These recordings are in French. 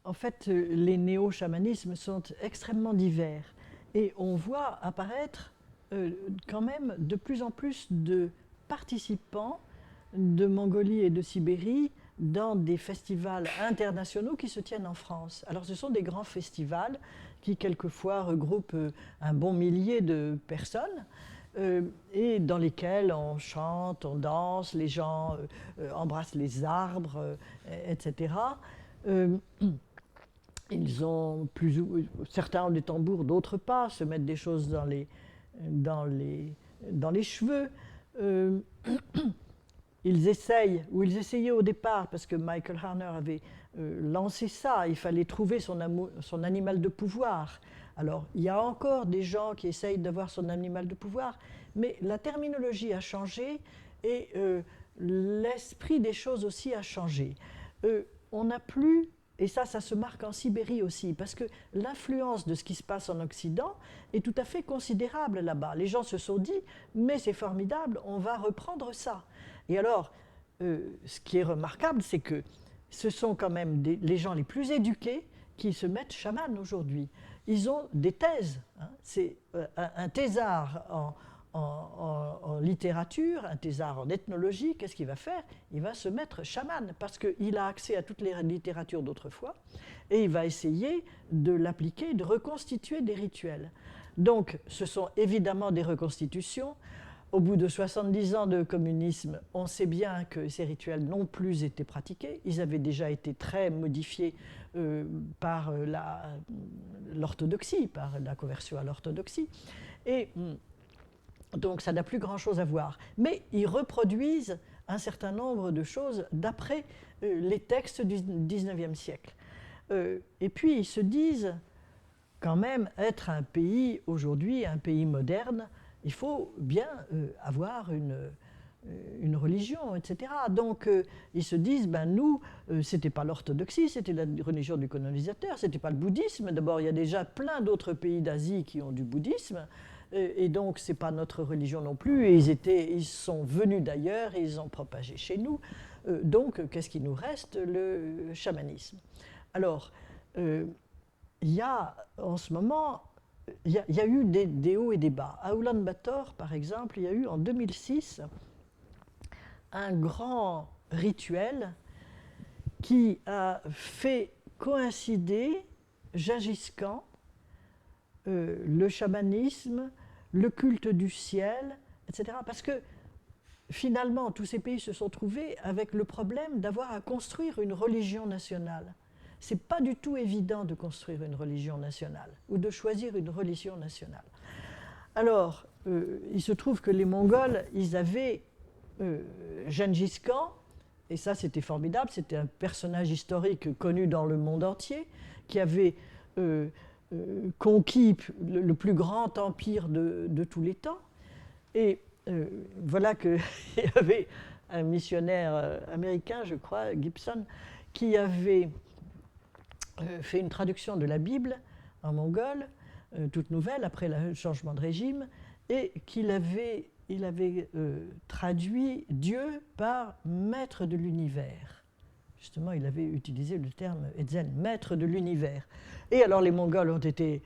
En fait, les néo-chamanismes sont extrêmement divers et on voit apparaître quand même de plus en plus de participants de Mongolie et de Sibérie dans des festivals internationaux qui se tiennent en France. Alors ce sont des grands festivals qui quelquefois regroupent un bon millier de personnes et dans lesquels on chante, on danse, les gens embrassent les arbres, etc. Ils ont certains ont des tambours, d'autres pas, se mettent des choses dans les cheveux. Ils essayent, ou ils essayaient au départ, parce que Michael Harner avait lancé ça, il fallait trouver son animal de pouvoir. Alors, il y a encore des gens qui essayent d'avoir son animal de pouvoir, mais la terminologie a changé et l'esprit des choses aussi a changé. On n'a plus, et ça se marque en Sibérie aussi, parce que l'influence de ce qui se passe en Occident est tout à fait considérable là-bas. Les gens se sont dit, mais c'est formidable, on va reprendre ça. Et alors, ce qui est remarquable, c'est que ce sont quand même les gens les plus éduqués qui se mettent chamans aujourd'hui. Ils ont des thèses. Hein. C'est un thésard en littérature, un thésard en ethnologie, qu'est-ce qu'il va faire? Il va se mettre chaman, parce qu'il a accès à toutes les littératures d'autrefois, et il va essayer de l'appliquer, de reconstituer des rituels. Donc, ce sont évidemment des reconstitutions. Au bout de 70 ans de communisme, on sait bien que ces rituels n'ont plus été pratiqués. Ils avaient déjà été très modifiés par l'orthodoxie, par la conversion à l'orthodoxie. Et donc ça n'a plus grand-chose à voir. Mais ils reproduisent un certain nombre de choses d'après les textes du XIXe siècle. Et puis ils se disent quand même être un pays aujourd'hui, un pays moderne, il faut bien avoir une religion, etc. Donc ils se disent, ben nous, c'était pas l'orthodoxie, c'était la religion du colonisateur, c'était pas le bouddhisme. D'abord, il y a déjà plein d'autres pays d'Asie qui ont du bouddhisme, et donc c'est pas notre religion non plus. Et ils sont venus d'ailleurs et ils ont propagé chez nous. Donc, qu'est-ce qui nous reste? Le chamanisme. Alors, il y a en ce moment, il y a eu des hauts et des bas. À Oulan-Bator, par exemple, il y a eu en 2006 un grand rituel qui a fait coïncider Gengis Khan, le chamanisme, le culte du ciel, etc. Parce que finalement, tous ces pays se sont trouvés avec le problème d'avoir à construire une religion nationale. Ce n'est pas du tout évident de construire une religion nationale ou de choisir une religion nationale. Alors, il se trouve que les Mongols, ils avaient Gengis Khan, et ça c'était formidable, c'était un personnage historique connu dans le monde entier, qui avait conquis le plus grand empire de tous les temps. Et voilà qu'il y avait un missionnaire américain, je crois, Gibson, qui avait fait une traduction de la Bible en mongol, toute nouvelle, après le changement de régime, et il avait traduit Dieu par maître de l'univers. Justement, il avait utilisé le terme Etzen, maître de l'univers. Et alors les Mongols ont été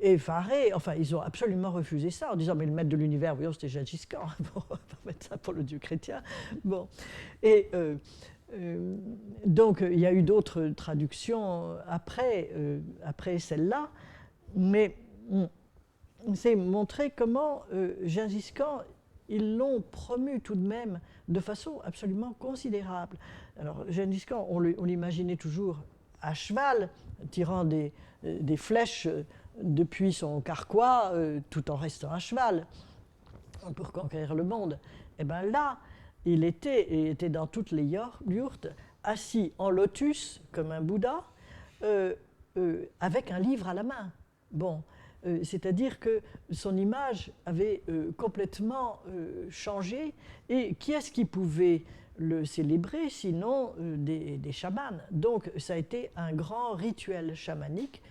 effarés, enfin ils ont absolument refusé ça en disant mais le maître de l'univers, voyons, c'était Gengis Khan, bon, on va pas mettre ça pour le dieu chrétien. Bon. Et donc il y a eu d'autres traductions après celle-là, mais c'est montrer comment Gengis Khan, ils l'ont promu tout de même de façon absolument considérable. Alors Gengis Khan, on l'imaginait toujours à cheval, tirant des flèches depuis son carquois, tout en restant à cheval, pour conquérir le monde. Et bien là, il était dans toutes les yourtes, assis en lotus, comme un Bouddha, avec un livre à la main. Bon, c'est-à-dire que son image avait complètement changé. Et qui est-ce qui pouvait le célébrer, sinon des chamans? Donc ça a été un grand rituel chamanique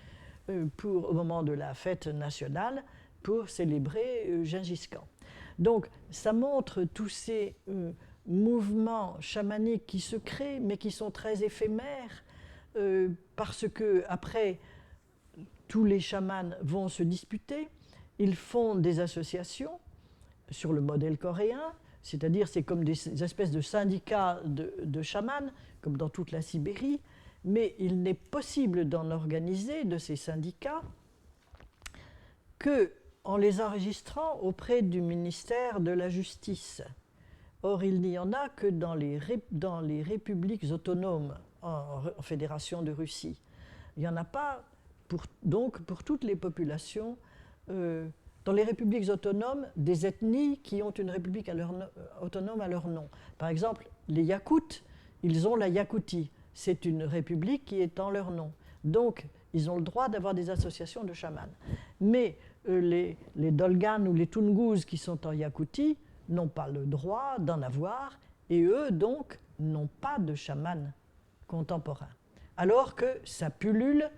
au moment de la fête nationale pour célébrer Gengis Khan. Donc ça montre tous ces mouvements chamaniques qui se créent, mais qui sont très éphémères, parce que après tous les chamans vont se disputer, ils font des associations sur le modèle coréen, c'est-à-dire c'est comme des espèces de syndicats de chamans, comme dans toute la Sibérie, mais il n'est possible d'en organiser, de ces syndicats, qu'en les enregistrant auprès du ministère de la Justice. Or, il n'y en a que dans les républiques autonomes en Fédération de Russie. Il n'y en a pas donc pour toutes les populations. Dans les républiques autonomes, des ethnies qui ont une république autonome à leur nom. Par exemple, les Yakoutes, ils ont la Yakoutie. C'est une république qui est en leur nom. Donc, ils ont le droit d'avoir des associations de chamans. Mais les Dolganes ou les Toungouzes qui sont en Yakoutie n'ont pas le droit d'en avoir, et eux, donc, n'ont pas de chamans contemporains. Alors que ça pullule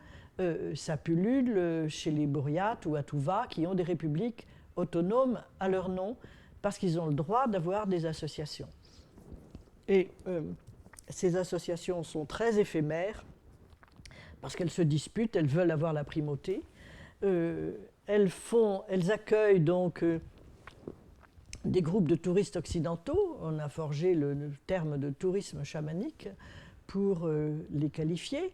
chez les Bouriates ou à Touva, qui ont des républiques autonomes à leur nom, parce qu'ils ont le droit d'avoir des associations. Et ces associations sont très éphémères, parce qu'elles se disputent, elles veulent avoir la primauté. Elles accueillent donc des groupes de touristes occidentaux. On a forgé le terme de tourisme chamanique pour les qualifier.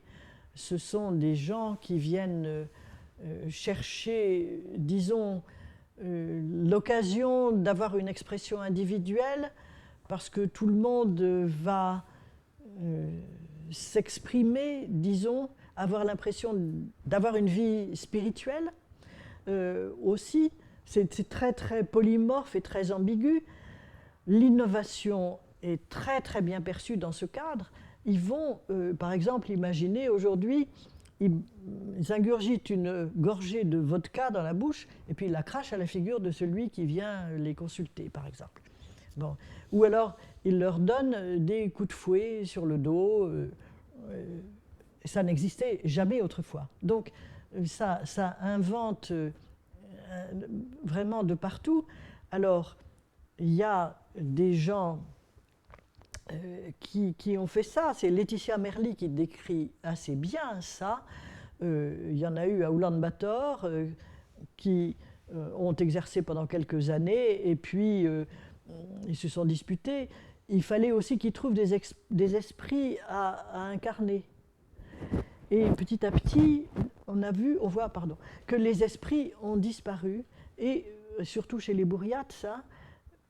Ce sont des gens qui viennent chercher, disons, l'occasion d'avoir une expression individuelle, parce que tout le monde va s'exprimer, disons, avoir l'impression d'avoir une vie spirituelle. Aussi, c'est très très polymorphe et très ambigu. L'innovation est très très bien perçue dans ce cadre. Ils vont, par exemple, imaginer aujourd'hui, ils ingurgitent une gorgée de vodka dans la bouche et puis ils la crachent à la figure de celui qui vient les consulter, par exemple. Bon. Ou alors, ils leur donnent des coups de fouet sur le dos. Ça n'existait jamais autrefois. Donc, ça invente vraiment de partout. Alors, il y a des gens qui ont fait ça. C'est Laetitia Merli qui décrit assez bien ça. Il y en a eu à Oulan-Bator qui ont exercé pendant quelques années et puis ils se sont disputés. Il fallait aussi qu'ils trouvent des esprits à incarner. Et petit à petit, on voit que les esprits ont disparu, et surtout chez les Bouriates, ça,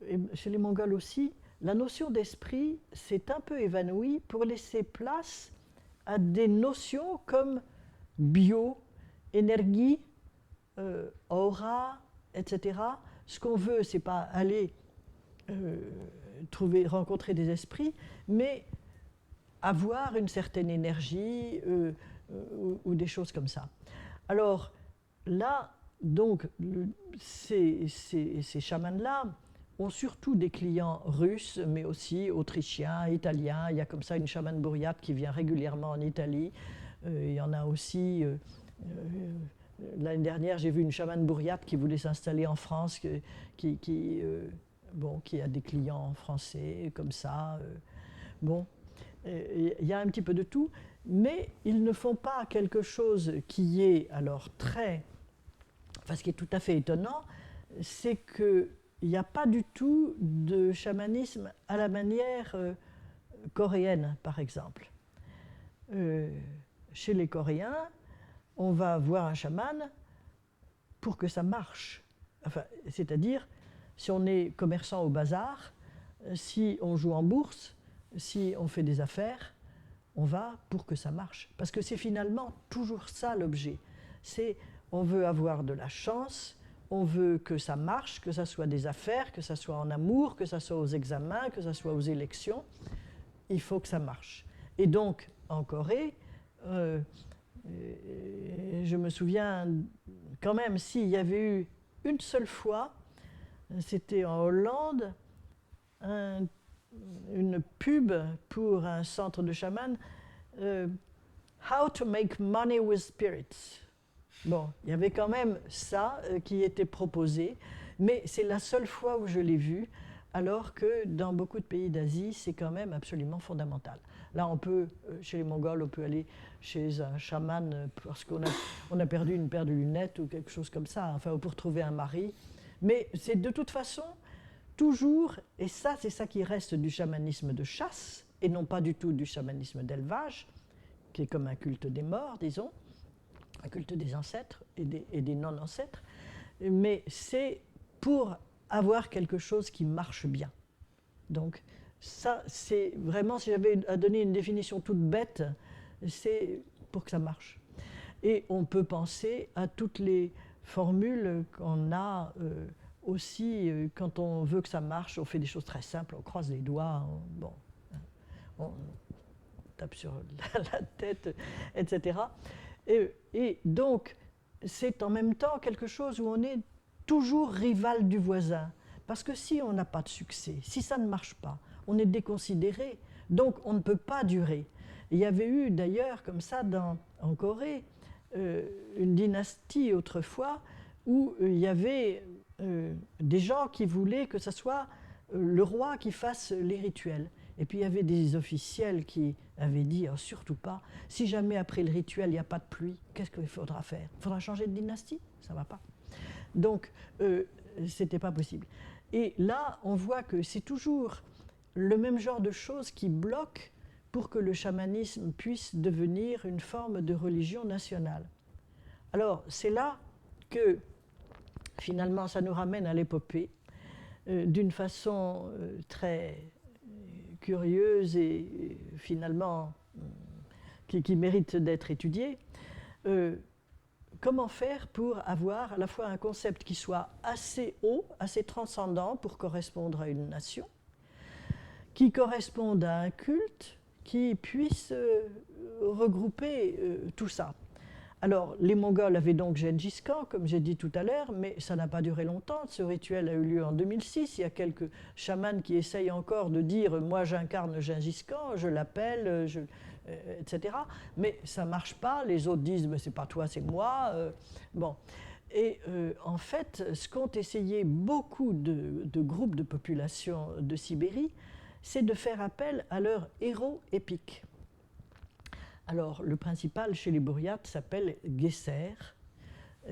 et chez les Mongols aussi, la notion d'esprit s'est un peu évanouie pour laisser place à des notions comme bio, énergie, aura, etc. Ce qu'on veut, c'est pas aller rencontrer des esprits, mais avoir une certaine énergie ou des choses comme ça. Alors là, donc, ces chamans-là ont surtout des clients russes, mais aussi autrichiens, italiens. Il y a comme ça une chamane bouriate qui vient régulièrement en Italie. Il y en a aussi... l'année dernière, j'ai vu une chamane bouriate qui voulait s'installer en France, qui a des clients français, comme ça. Bon, il y a un petit peu de tout, mais ils ne font pas quelque chose qui est alors ce qui est tout à fait étonnant, c'est qu'il n'y a pas du tout de chamanisme à la manière coréenne, par exemple. Chez les Coréens, on va voir un chaman pour que ça marche. Enfin, c'est-à-dire, si on est commerçant au bazar, si on joue en bourse, si on fait des affaires, on va pour que ça marche. Parce que c'est finalement toujours ça l'objet. On veut avoir de la chance, on veut que ça marche, que ça soit des affaires, que ça soit en amour, que ça soit aux examens, que ça soit aux élections. Il faut que ça marche. Et donc, en Corée, je me souviens quand même, s'il y avait eu une seule fois, c'était en Hollande, une pub pour un centre de chamans, How to make money with spirits. Bon, il y avait quand même ça qui était proposé, mais c'est la seule fois où je l'ai vu, alors que dans beaucoup de pays d'Asie, c'est quand même absolument fondamental. Là, on peut, chez les Mongols, on peut aller chez un chaman parce qu'on a perdu une paire de lunettes ou quelque chose comme ça, enfin, pour trouver un mari. Mais c'est de toute façon toujours, et ça, c'est ça qui reste du chamanisme de chasse, et non pas du tout du chamanisme d'élevage, qui est comme un culte des morts, disons, un culte des ancêtres et des non-ancêtres, mais c'est pour avoir quelque chose qui marche bien. Donc ça, c'est vraiment, si j'avais à donner une définition toute bête, c'est pour que ça marche. Et on peut penser à toutes les formules qu'on a aussi, quand on veut que ça marche, on fait des choses très simples, on croise les doigts, on tape sur la tête, etc. Et donc, c'est en même temps quelque chose où on est toujours rival du voisin. Parce que si on n'a pas de succès, si ça ne marche pas, on est déconsidéré, donc on ne peut pas durer. Il y avait eu d'ailleurs, comme ça, en Corée, une dynastie autrefois où il y avait des gens qui voulaient que ce soit le roi qui fasse les rituels. Et puis il y avait des officiels qui avaient dit oh, surtout pas, si jamais après le rituel il n'y a pas de pluie, qu'est-ce qu'il faudra faire? Il faudra changer de dynastie? Ça ne va pas. Donc c'était pas possible. Et là, on voit que c'est toujours le même genre de choses qui bloquent pour que le chamanisme puisse devenir une forme de religion nationale. Alors c'est là que finalement ça nous ramène à l'épopée d'une façon très curieuse et finalement qui mérite d'être étudiée. Comment faire pour avoir à la fois un concept qui soit assez haut, assez transcendant pour correspondre à une nation, qui corresponde à un culte, qui puisse regrouper tout ça. Alors, les Mongols avaient donc Gengis Khan, comme j'ai dit tout à l'heure, mais ça n'a pas duré longtemps. Ce rituel a eu lieu en 2006. Il y a quelques chamans qui essayent encore de dire « moi j'incarne Gengis Khan, je l'appelle, etc. » Mais ça ne marche pas. Les autres disent « c'est pas toi, c'est moi. » Bon. Et en fait, ce qu'ont essayé beaucoup de groupes de population de Sibérie, c'est de faire appel à leurs héros épiques. Alors, le principal chez les Buryats s'appelle Gesser.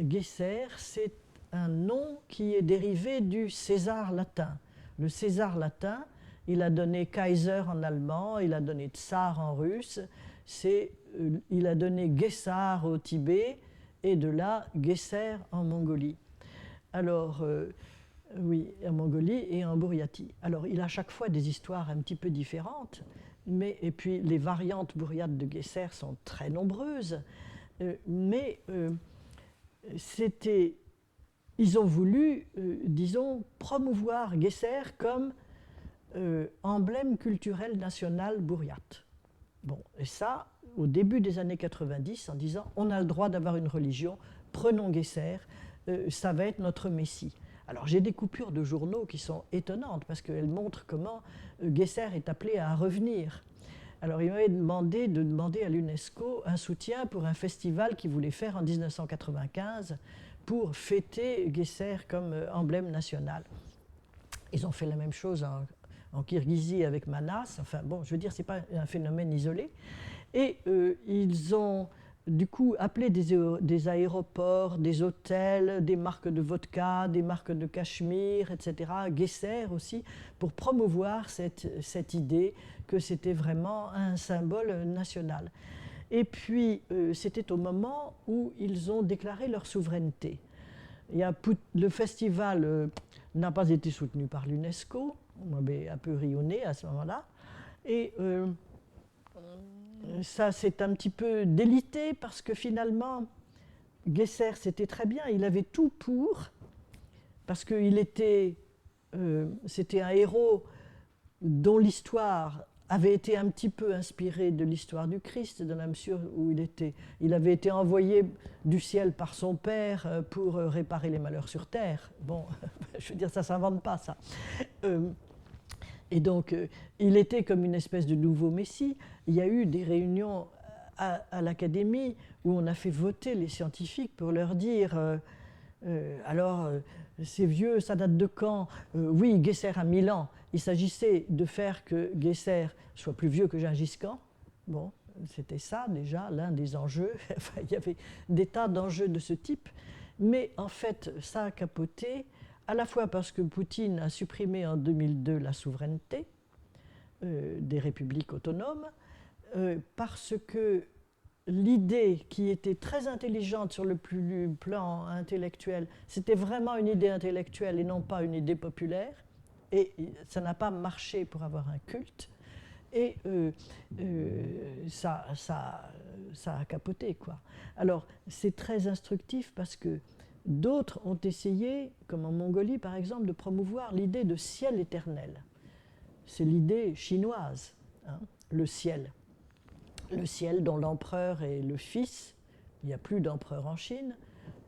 Gesser, c'est un nom qui est dérivé du César latin. Le César latin, il a donné Kaiser en allemand, il a donné Tsar en russe, il a donné Gessar au Tibet, et de là, Gesser en Mongolie. Alors, oui, en Mongolie et en Buryatie. Alors, il a chaque fois des histoires un petit peu différentes. Et puis les variantes buryates de Gesser sont très nombreuses, mais ils ont voulu, disons, promouvoir Gesser comme emblème culturel national buryate. Bon, et ça, au début des années 90, en disant on a le droit d'avoir une religion, prenons Gesser, ça va être notre messie. Alors j'ai des coupures de journaux qui sont étonnantes parce qu'elles montrent comment Gesser est appelé à revenir. Alors il m'avait demandé de demander à l'UNESCO un soutien pour un festival qu'ils voulaient faire en 1995 pour fêter Gesser comme emblème national. Ils ont fait la même chose en Kirghizie avec Manas. Enfin bon, je veux dire, ce n'est pas un phénomène isolé. Et ils ont du coup appelé des aéroports, des hôtels, des marques de vodka, des marques de cachemire, etc., Gesser aussi, pour promouvoir cette idée que c'était vraiment un symbole national. Et puis, c'était au moment où ils ont déclaré leur souveraineté. Le festival n'a pas été soutenu par l'UNESCO, on m'avait un peu rionné à ce moment-là, et ça s'est un petit peu délité parce que finalement, Gesser, c'était très bien, il avait tout pour, parce que c'était un héros dont l'histoire avait été un petit peu inspiré de l'histoire du Christ, dans la mesure où il avait été envoyé du ciel par son père pour réparer les malheurs sur terre. Bon, je veux dire, ça ne s'invente pas, ça. Et donc, il était comme une espèce de nouveau messie. Il y a eu des réunions à l'Académie où on a fait voter les scientifiques pour leur dire alors, c'est vieux, ça date de quand oui, Guesser a 1000 ans. Il s'agissait de faire que Guesser soit plus vieux que Gengis Khan. Bon, c'était ça déjà, l'un des enjeux. Enfin, il y avait des tas d'enjeux de ce type. Mais en fait, ça a capoté, à la fois parce que Poutine a supprimé en 2002 la souveraineté des républiques autonomes, parce que l'idée qui était très intelligente sur le plan intellectuel, c'était vraiment une idée intellectuelle et non pas une idée populaire, et ça n'a pas marché pour avoir un culte, et ça a capoté, quoi. Alors, c'est très instructif parce que d'autres ont essayé, comme en Mongolie par exemple, de promouvoir l'idée de ciel éternel. C'est l'idée chinoise, hein, le ciel. Le ciel dont l'empereur est le fils. Il n'y a plus d'empereur en Chine,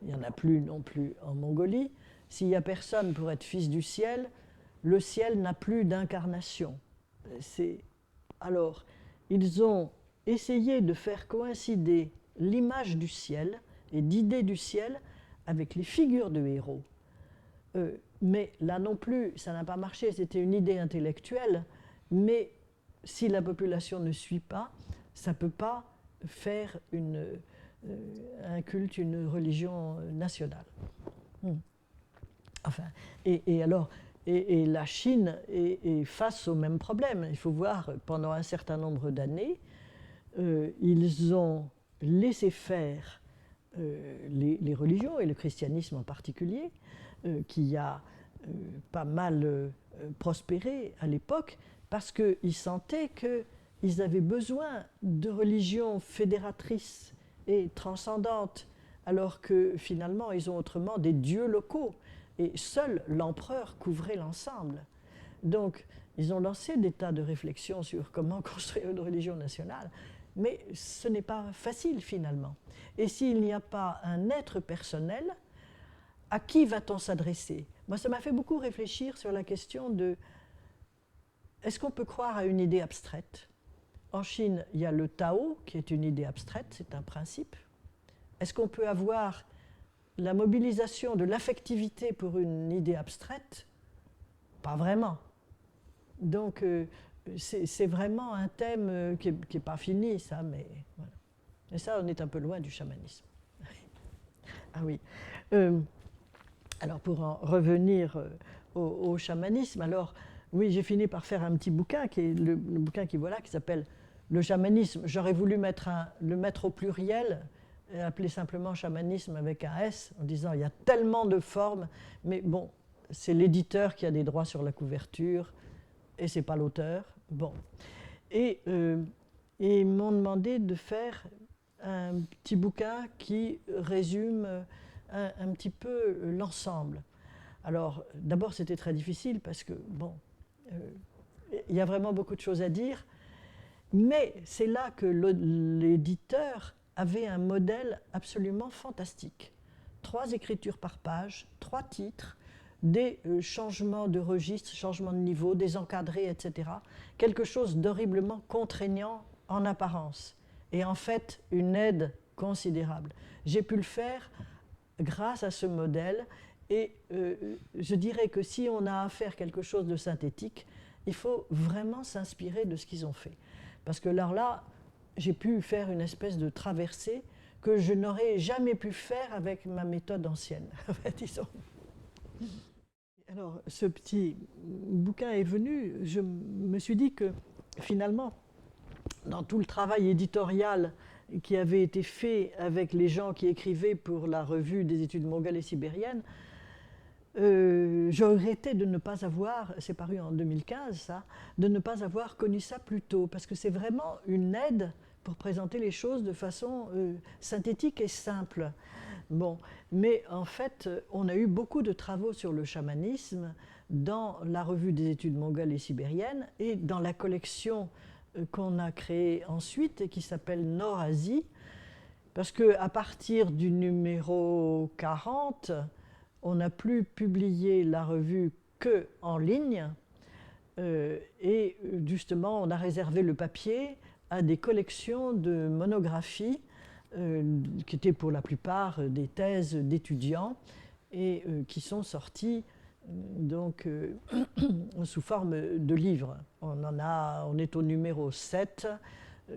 il n'y en a plus non plus en Mongolie. S'il n'y a personne pour être fils du ciel, le ciel n'a plus d'incarnation. Alors, ils ont essayé de faire coïncider l'image du ciel et d'idées du ciel avec les figures de héros. Mais là non plus, ça n'a pas marché, c'était une idée intellectuelle, mais si la population ne suit pas, ça ne peut pas faire un culte, une religion nationale. Enfin, et la Chine est face au même problème. Il faut voir, pendant un certain nombre d'années, ils ont laissé faire les religions, et le christianisme en particulier, qui a pas mal prospéré à l'époque, parce qu'ils sentaient qu'ils avaient besoin de religions fédératrices et transcendantes, alors que finalement ils ont autrement des dieux locaux, et seul l'empereur couvrait l'ensemble. Donc ils ont lancé des tas de réflexions sur comment construire une religion nationale, mais ce n'est pas facile finalement. Et s'il n'y a pas un être personnel, à qui va-t-on s'adresser? Moi, ça m'a fait beaucoup réfléchir sur la question de est-ce qu'on peut croire à une idée abstraite? En Chine, il y a le Tao, qui est une idée abstraite, c'est un principe. Est-ce qu'on peut avoir la mobilisation de l'affectivité pour une idée abstraite? Pas vraiment. Donc, c'est vraiment un thème qui n'est pas fini, ça, mais voilà. Et ça, on est un peu loin du chamanisme. Ah oui. Alors, pour en revenir au chamanisme, alors, oui, j'ai fini par faire un petit bouquin, qui est le bouquin qui s'appelle Le chamanisme. J'aurais voulu le mettre au pluriel, et appeler simplement chamanisme avec un S, en disant il y a tellement de formes, mais bon, c'est l'éditeur qui a des droits sur la couverture, et c'est pas l'auteur. Bon. Et ils m'ont demandé de faire un petit bouquin qui résume un petit peu l'ensemble. Alors, d'abord, c'était très difficile parce que, bon, il y a vraiment beaucoup de choses à dire, mais c'est là que l'éditeur avait un modèle absolument fantastique. 3 écritures par page, 3 titres, des changements de registre, changements de niveau, des encadrés, etc. Quelque chose d'horriblement contraignant en apparence, et en fait une aide considérable. J'ai pu le faire grâce à ce modèle, et je dirais que si on a à faire quelque chose de synthétique, il faut vraiment s'inspirer de ce qu'ils ont fait. Parce que là, j'ai pu faire une espèce de traversée que je n'aurais jamais pu faire avec ma méthode ancienne, disons. Alors, ce petit bouquin est venu, je me suis dit que finalement, dans tout le travail éditorial qui avait été fait avec les gens qui écrivaient pour la revue des études mongoles et sibériennes, je regrettais de ne pas avoir, c'est paru en 2015 ça, de ne pas avoir connu ça plus tôt, parce que c'est vraiment une aide pour présenter les choses de façon synthétique et simple. Bon, mais en fait, on a eu beaucoup de travaux sur le chamanisme dans la revue des études mongoles et sibériennes et dans la collection qu'on a créé ensuite et qui s'appelle Nord-Asie, parce qu'à partir du numéro 40, on n'a plus publié la revue qu'en ligne, et justement on a réservé le papier à des collections de monographies qui étaient pour la plupart des thèses d'étudiants et qui sont sorties donc sous forme de livres. On est au numéro 7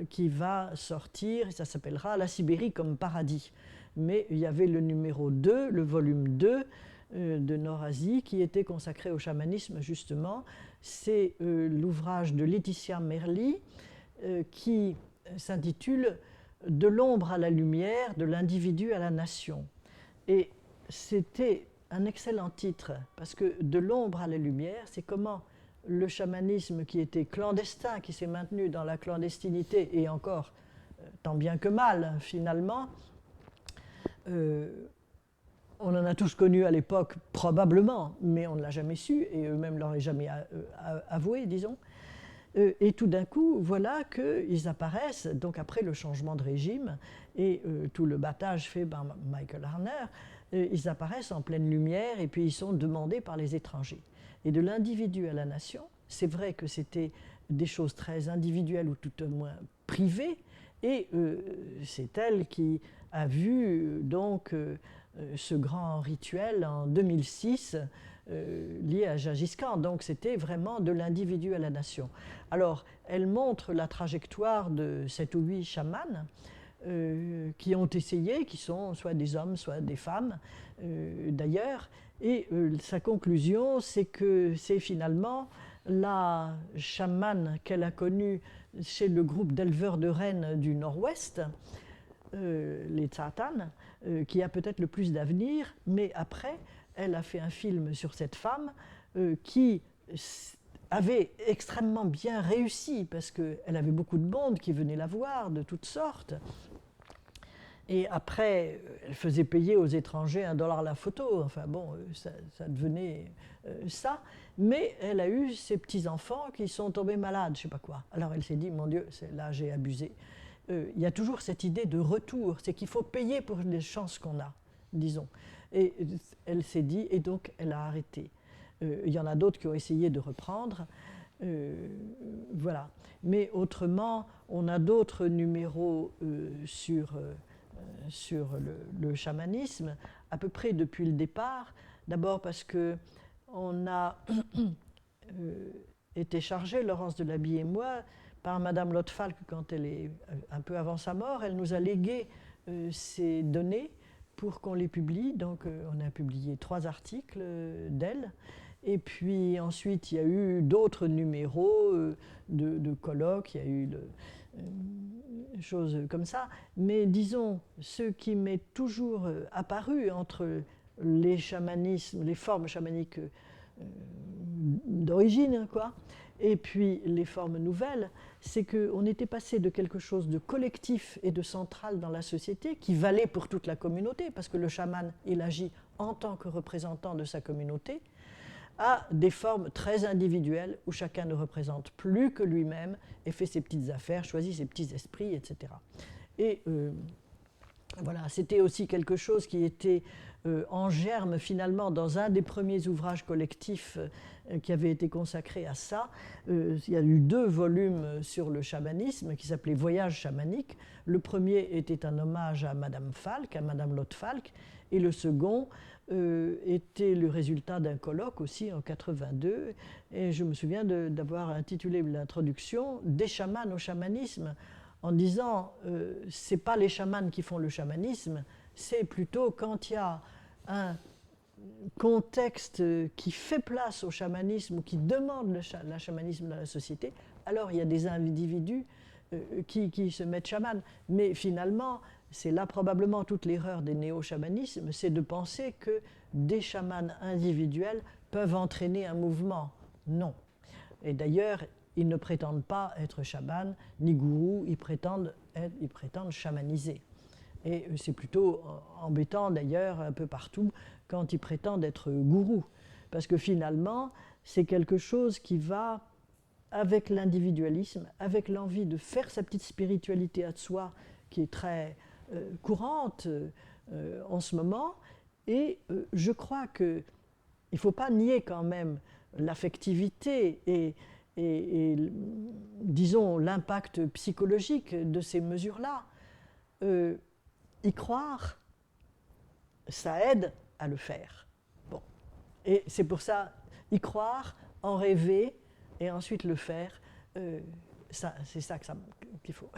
qui va sortir, et ça s'appellera La Sibérie comme paradis. Mais il y avait le numéro 2, le volume 2 de Nord-Asie, qui était consacré au chamanisme justement. C'est l'ouvrage de Laetitia Merli qui s'intitule « De l'ombre à la lumière, de l'individu à la nation ». Et c'était un excellent titre, parce que de l'ombre à la lumière, c'est comment le chamanisme qui était clandestin, qui s'est maintenu dans la clandestinité, et encore tant bien que mal finalement, on en a tous connu à l'époque probablement, mais on ne l'a jamais su, et eux-mêmes ne l'auraient jamais avoué, disons. Et tout d'un coup, voilà qu'ils apparaissent, donc après le changement de régime et tout le battage fait par Michael Harner, ils apparaissent en pleine lumière et puis ils sont demandés par les étrangers. Et de l'individu à la nation, c'est vrai que c'était des choses très individuelles ou tout au moins privées, et c'est elle qui a vu donc ce grand rituel en 2006 lié à Gengis Khan. Donc c'était vraiment de l'individu à la nation. Alors, elle montre la trajectoire de 7 ou 8 chamans qui ont essayé, qui sont soit des hommes, soit des femmes d'ailleurs, et sa conclusion, c'est que c'est finalement la chamane qu'elle a connue chez le groupe d'éleveurs de rennes du Nord-Ouest, les Tsatan, qui a peut-être le plus d'avenir, mais après, elle a fait un film sur cette femme qui avait extrêmement bien réussi, parce qu'elle avait beaucoup de monde qui venait la voir, de toutes sortes. Et après, elle faisait payer aux étrangers $1 la photo. Enfin bon, ça devenait ça. Mais elle a eu ses petits-enfants qui sont tombés malades, je ne sais pas quoi. Alors elle s'est dit, mon Dieu, là j'ai abusé. Il y a toujours cette idée de retour, c'est qu'il faut payer pour les chances qu'on a, disons. Et elle s'est dit, et donc elle a arrêté. Il y en a d'autres qui ont essayé de reprendre. Voilà. Mais autrement, on a d'autres numéros sur le chamanisme, à peu près depuis le départ. D'abord parce qu'on a été chargé, Laurence Delaby et moi, par Madame Lotte-Falck, quand elle est un peu avant sa mort, elle nous a légué ces données pour qu'on les publie. Donc on a publié 3 articles d'elle. Et puis ensuite, il y a eu d'autres numéros de colloques, il y a eu choses comme ça. Mais disons, ce qui m'est toujours apparu entre les chamanismes, les formes chamaniques d'origine, quoi, et puis les formes nouvelles, c'est qu'on était passé de quelque chose de collectif et de central dans la société, qui valait pour toute la communauté, parce que le chaman, il agit en tant que représentant de sa communauté, à des formes très individuelles où chacun ne représente plus que lui-même et fait ses petites affaires, choisit ses petits esprits, etc. Et voilà, c'était aussi quelque chose qui était en germe finalement dans un des premiers ouvrages collectifs qui avait été consacré à ça. Il y a eu 2 volumes sur le chamanisme qui s'appelaient Voyages chamaniques. Le premier était un hommage à Madame Falck, à Madame Lotte-Falck, et le second était le résultat d'un colloque aussi en 82. Et je me souviens d'avoir intitulé l'introduction « Des chamans au chamanisme », en disant c'est pas les chamans qui font le chamanisme, c'est plutôt quand il y a un contexte qui fait place au chamanisme ou qui demande le chamanisme dans la société, alors il y a des individus qui se mettent chamans. Mais finalement, c'est là probablement toute l'erreur des néo-chamanismes, c'est de penser que des chamans individuels peuvent entraîner un mouvement. Non. Et d'ailleurs, ils ne prétendent pas être chamans ni gourous, ils prétendent chamaniser. Et c'est plutôt embêtant d'ailleurs un peu partout quand ils prétendent être gourous, parce que finalement c'est quelque chose qui va avec l'individualisme, avec l'envie de faire sa petite spiritualité à soi, qui est très courante en ce moment. Et je crois qu'il ne faut pas nier quand même l'affectivité et, disons, l'impact psychologique de ces mesures-là. Y croire, ça aide à le faire. Bon. Et c'est pour ça, y croire, en rêver, et ensuite le faire, c'est ça qu'il faut.